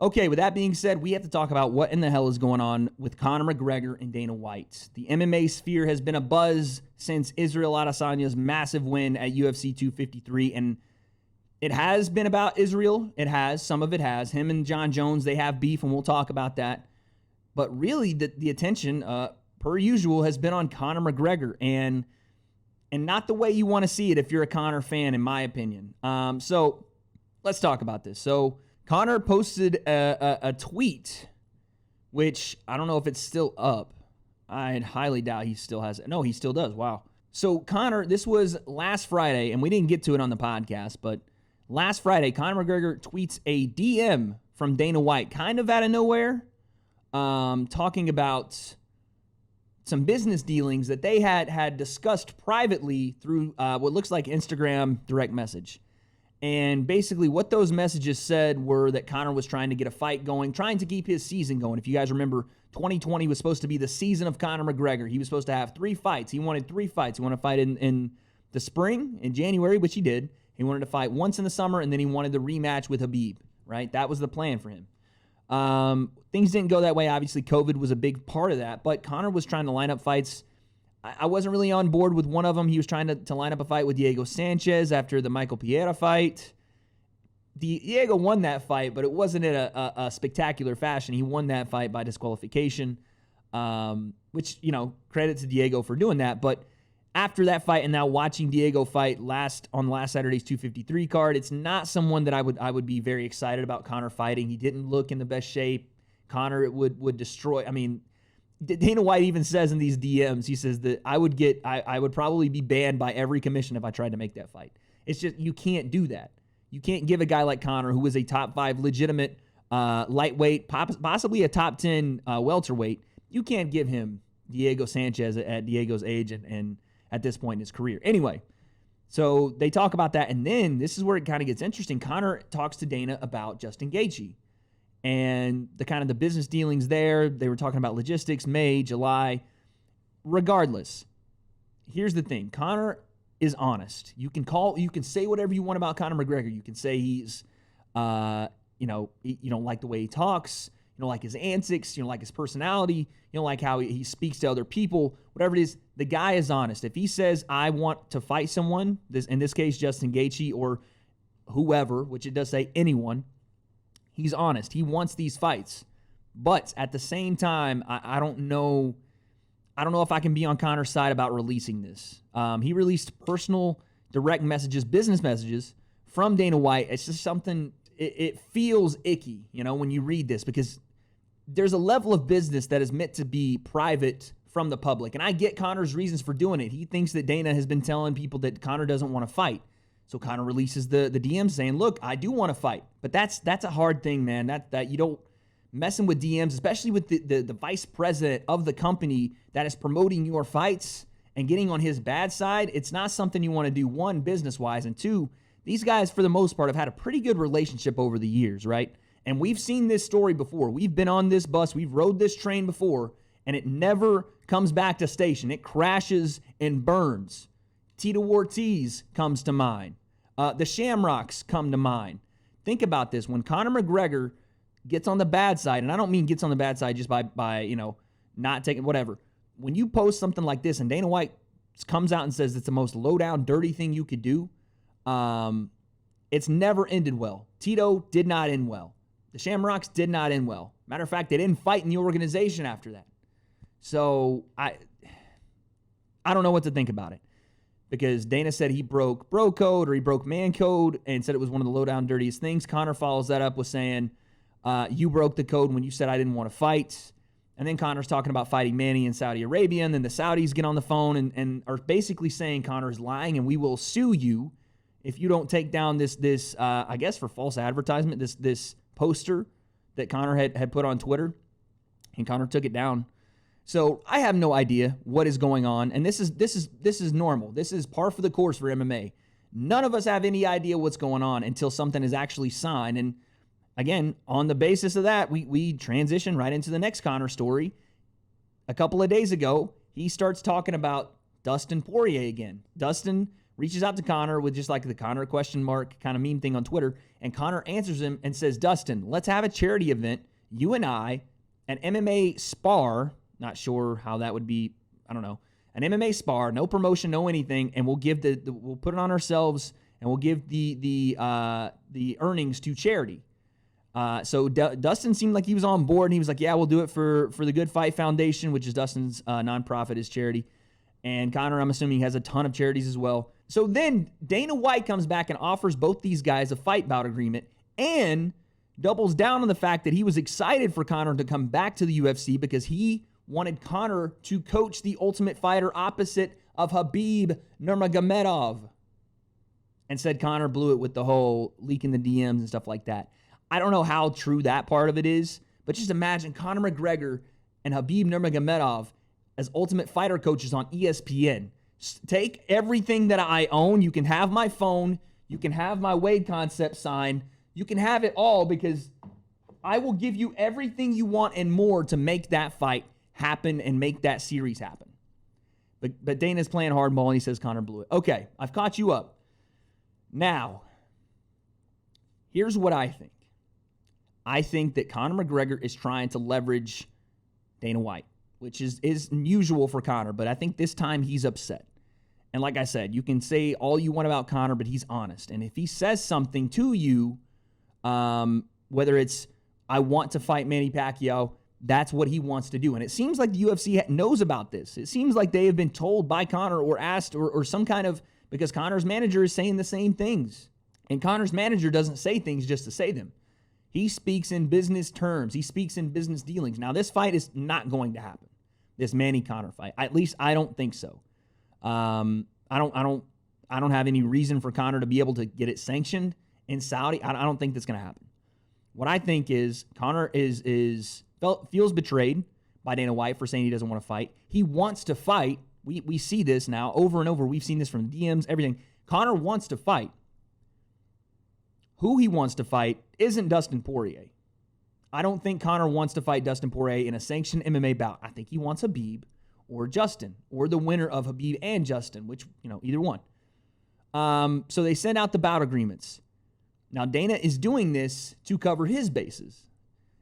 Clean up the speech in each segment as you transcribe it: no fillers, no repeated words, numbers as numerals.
Okay, with that being said, we have to talk about what in the hell is going on with Conor McGregor and Dana White. The MMA sphere has been abuzz since Israel Adesanya's massive win at UFC 253, and it has been about Israel. It has. Some of it has. Him and John Jones, they have beef, and we'll talk about that. But really, the attention, per usual, has been on Conor McGregor, and not the way you want to see it if you're a Conor fan, in my opinion. So let's talk about this. So Conor posted a tweet, which I don't know if it's still up. I highly doubt he still has it. No, he still does. Wow. So Conor, this was last Friday, and we didn't get to it on the podcast, but last Friday, Conor McGregor tweets a DM from Dana White, kind of out of nowhere, talking about some business dealings that they had discussed privately through what looks like Instagram direct message. And basically what those messages said were that Conor was trying to get a fight going, trying to keep his season going. If you guys remember, 2020 was supposed to be the season of Conor McGregor. He was supposed to have 3 fights. He wanted 3 fights. He wanted to fight in the spring, in January, which he did. He wanted to fight once in the summer, and then he wanted the rematch with Khabib, right? That was the plan for him. Things didn't go that way. Obviously, COVID was a big part of that, but Conor was trying to line up fights. I wasn't really on board with one of them. He was trying to line up a fight with Diego Sanchez after the Michael Piera fight. Diego won that fight, but it wasn't in a spectacular fashion. He won that fight by disqualification, which, credit to Diego for doing that. But after that fight, and now watching Diego fight on last Saturday's 253 card, it's not someone that I would be very excited about Conor fighting. He didn't look in the best shape. Conor would destroy. I mean, Dana White even says in these DMs, he says that I would probably be banned by every commission if I tried to make that fight. It's just, you can't do that. You can't give a guy like Conor, who is a top 5 legitimate lightweight, possibly a top 10 welterweight, you can't give him Diego Sanchez at Diego's age and at this point in his career. Anyway, so they talk about that, and then this is where it kind of gets interesting. Conor talks to Dana about Justin Gaethje and the business dealings there. They were talking about logistics, May, July. Regardless, here's the thing. Conor is honest. You can say whatever you want about Conor McGregor. You can say he's, you don't like the way he talks. You don't like his antics. You don't like his personality. You don't like how he speaks to other people. Whatever it is, the guy is honest. If he says, I want to fight someone, in this case, Justin Gaethje or whoever, which it does say anyone, he's honest. He wants these fights. But at the same time, I don't know if I can be on Conor's side about releasing this. He released personal direct messages, business messages from Dana White. It's just something, it feels icky, when you read this, because there's a level of business that is meant to be private from the public. And I get Conor's reasons for doing it. He thinks that Dana has been telling people that Conor doesn't want to fight. So Conor releases the DM saying, look, I do want to fight. But that's a hard thing, man. That you don't messing with DMs, especially with the vice president of the company that is promoting your fights and getting on his bad side. It's not something you want to do, 1, business-wise, and 2, these guys, for the most part, have had a pretty good relationship over the years, right? And we've seen this story before. We've been on this bus. We've rode this train before, and it never comes back to station. It crashes and burns. Tito Ortiz comes to mind. The Shamrocks come to mind. Think about this. When Conor McGregor gets on the bad side, and I don't mean gets on the bad side just by not taking whatever. When you post something like this and Dana White comes out and says it's the most low-down, dirty thing you could do, it's never ended well. Tito did not end well. The Shamrocks did not end well. Matter of fact, they didn't fight in the organization after that. So I don't know what to think about it, because Dana said he broke bro code or he broke man code and said it was one of the low-down, dirtiest things. Conor follows that up with saying, you broke the code when you said I didn't want to fight. And then Conor's talking about fighting Manny in Saudi Arabia, and then the Saudis get on the phone and are basically saying Conor is lying and we will sue you if you don't take down this I guess for false advertisement, this poster that Conor had put on Twitter, and Conor took it down. So I have no idea what is going on, and this is normal. This is par for the course for MMA. None of us have any idea what's going on until something is actually signed. And again, on the basis of that, we transition right into the next Conor story. A couple of days ago, he starts talking about Dustin Poirier again. Dustin reaches out to Conor with just like the Conor question mark kind of meme thing on Twitter, and Conor answers him and says, Dustin, let's have a charity event, you and I, an MMA spar, not sure how that would be, I don't know, an MMA spar, no promotion, no anything, and we'll give we'll put it on ourselves, and we'll give the earnings to charity. So Dustin seemed like he was on board, and he was like, yeah, we'll do it for the Good Fight Foundation, which is Dustin's nonprofit, his charity. And Conor, I'm assuming, has a ton of charities as well. So then Dana White comes back and offers both these guys a fight bout agreement and doubles down on the fact that he was excited for Conor to come back to the UFC because he wanted Conor to coach the Ultimate Fighter opposite of Khabib Nurmagomedov, and said Conor blew it with the whole leaking the DMs and stuff like that. I don't know how true that part of it is, but just imagine Conor McGregor and Khabib Nurmagomedov as Ultimate Fighter coaches on ESPN. Take everything that I own. You can have my phone. You can have my W.A.D.E concept sign. You can have it all because I will give you everything you want and more to make that fight happen and make that series happen. But Dana's playing hardball and he says Conor blew it. Okay, I've caught you up. Now, here's what I think. I think that Conor McGregor is trying to leverage Dana White, which is unusual for Conor, but I think this time he's upset. And like I said, you can say all you want about Conor, but he's honest. And if he says something to you, whether it's, I want to fight Manny Pacquiao, that's what he wants to do. And it seems like the UFC knows about this. It seems like they have been told by Conor or asked or some kind of, because Conor's manager is saying the same things. And Conor's manager doesn't say things just to say them. He speaks in business terms. He speaks in business dealings. Now, this fight is not going to happen. This Manny Conor fight. At least I don't think so. I don't have any reason for Conor to be able to get it sanctioned in Saudi. I don't think that's going to happen. What I think is Conor feels betrayed by Dana White for saying he doesn't want to fight. He wants to fight. We see this now over and over. We've seen this from DMs, everything. Conor wants to fight. Who he wants to fight isn't Dustin Poirier. I don't think Conor wants to fight Dustin Poirier in a sanctioned MMA bout. I think he wants Khabib or Justin or the winner of Khabib and Justin, which, either one. So they send out the bout agreements. Now, Dana is doing this to cover his bases.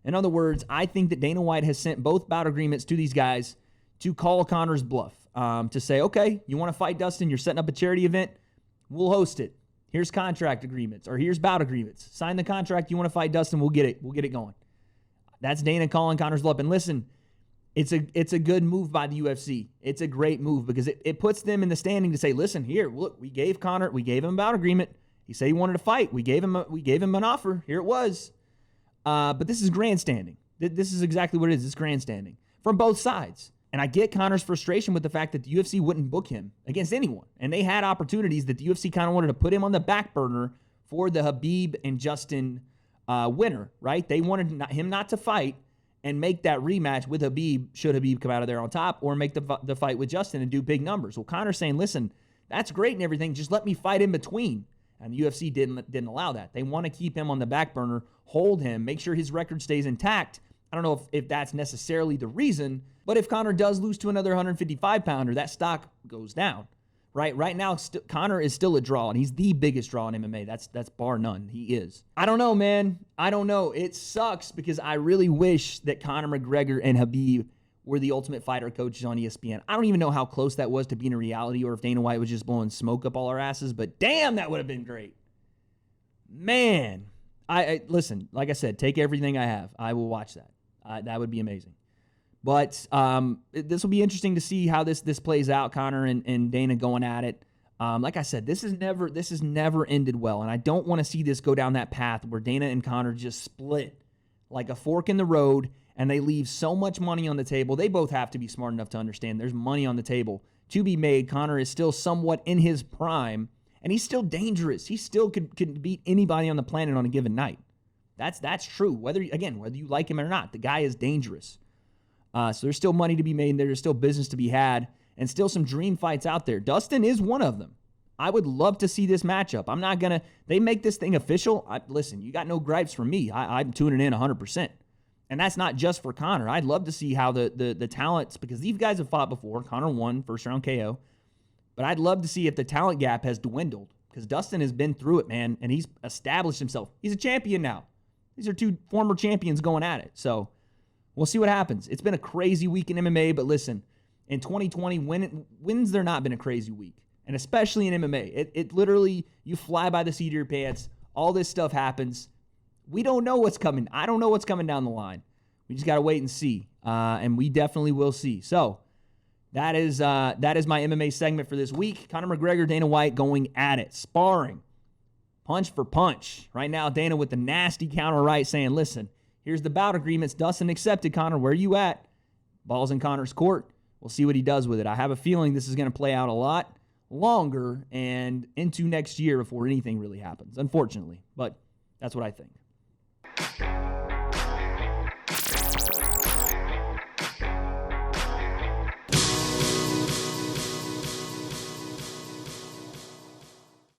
In other words, I think that Dana White has sent both bout agreements to these guys to call Conor's bluff, to say, okay, you want to fight Dustin, you're setting up a charity event, we'll host it. Here's contract agreements, or here's bout agreements. Sign the contract, you want to fight Dustin, we'll get it going. That's Dana calling Conor's bluff. And listen, it's a good move by the UFC. It's a great move because it puts them in the standing to say, listen, here, look, we gave him a bout agreement. He said he wanted to fight. We gave him an offer. Here it was. But this is grandstanding. This is exactly what it is. It's grandstanding from both sides. And I get Conor's frustration with the fact that the UFC wouldn't book him against anyone. And they had opportunities that the UFC kind of wanted to put him on the back burner for the Khabib and Justin winner, right? They wanted him not to fight and make that rematch with Khabib, should Khabib come out of there on top, or make the fight with Justin and do big numbers. Well, Conor's saying, listen, that's great and everything. Just let me fight in between. And the UFC didn't allow that. They want to keep him on the back burner, hold him, make sure his record stays intact. I don't know if that's necessarily the reason, but if Conor does lose to another 155-pounder, that stock goes down, right? Right now, Conor is still a draw, and he's the biggest draw in MMA. That's bar none. He is. I don't know, man. I don't know. It sucks because I really wish that Conor McGregor and Khabib were the Ultimate Fighter coaches on ESPN. I don't even know how close that was to being a reality or if Dana White was just blowing smoke up all our asses, but damn, that would have been great. Man, I listen, like I said, take everything I have. I will watch that. That would be amazing. But this will be interesting to see how this plays out, Conor and Dana going at it. Like I said, this has never ended well, and I don't want to see this go down that path where Dana and Conor just split like a fork in the road, and they leave so much money on the table. They both have to be smart enough to understand there's money on the table to be made. Conor is still somewhat in his prime, and he's still dangerous. He still could beat anybody on the planet on a given night. That's true. Whether you like him or not, the guy is dangerous. So there's still money to be made. There's still business to be had, and still some dream fights out there. Dustin is one of them. I would love to see this matchup. I'm not going to... They make this thing official. Listen, you got no gripes from me. I'm tuning in 100%. And that's not just for Conor. I'd love to see how the talents... Because these guys have fought before. Conor won first round KO. But I'd love to see if the talent gap has dwindled, because Dustin has been through it, man, and he's established himself. He's a champion now. These are two former champions going at it. So we'll see what happens. It's been a crazy week in MMA, but listen, in 2020, when's there not been a crazy week? And especially in MMA. It literally, you fly by the seat of your pants. All this stuff happens. We don't know what's coming. I don't know what's coming down the line. We just got to wait and see. And we definitely will see. So that is my MMA segment for this week. Conor McGregor, Dana White going at it. Sparring. Punch for punch. Right now, Dana with the nasty counter right saying, listen, here's the bout agreements. Dustin accepted, Conor. Where you at? Ball's in Conor's court. We'll see what he does with it. I have a feeling this is going to play out a lot longer and into next year before anything really happens, unfortunately. But that's what I think.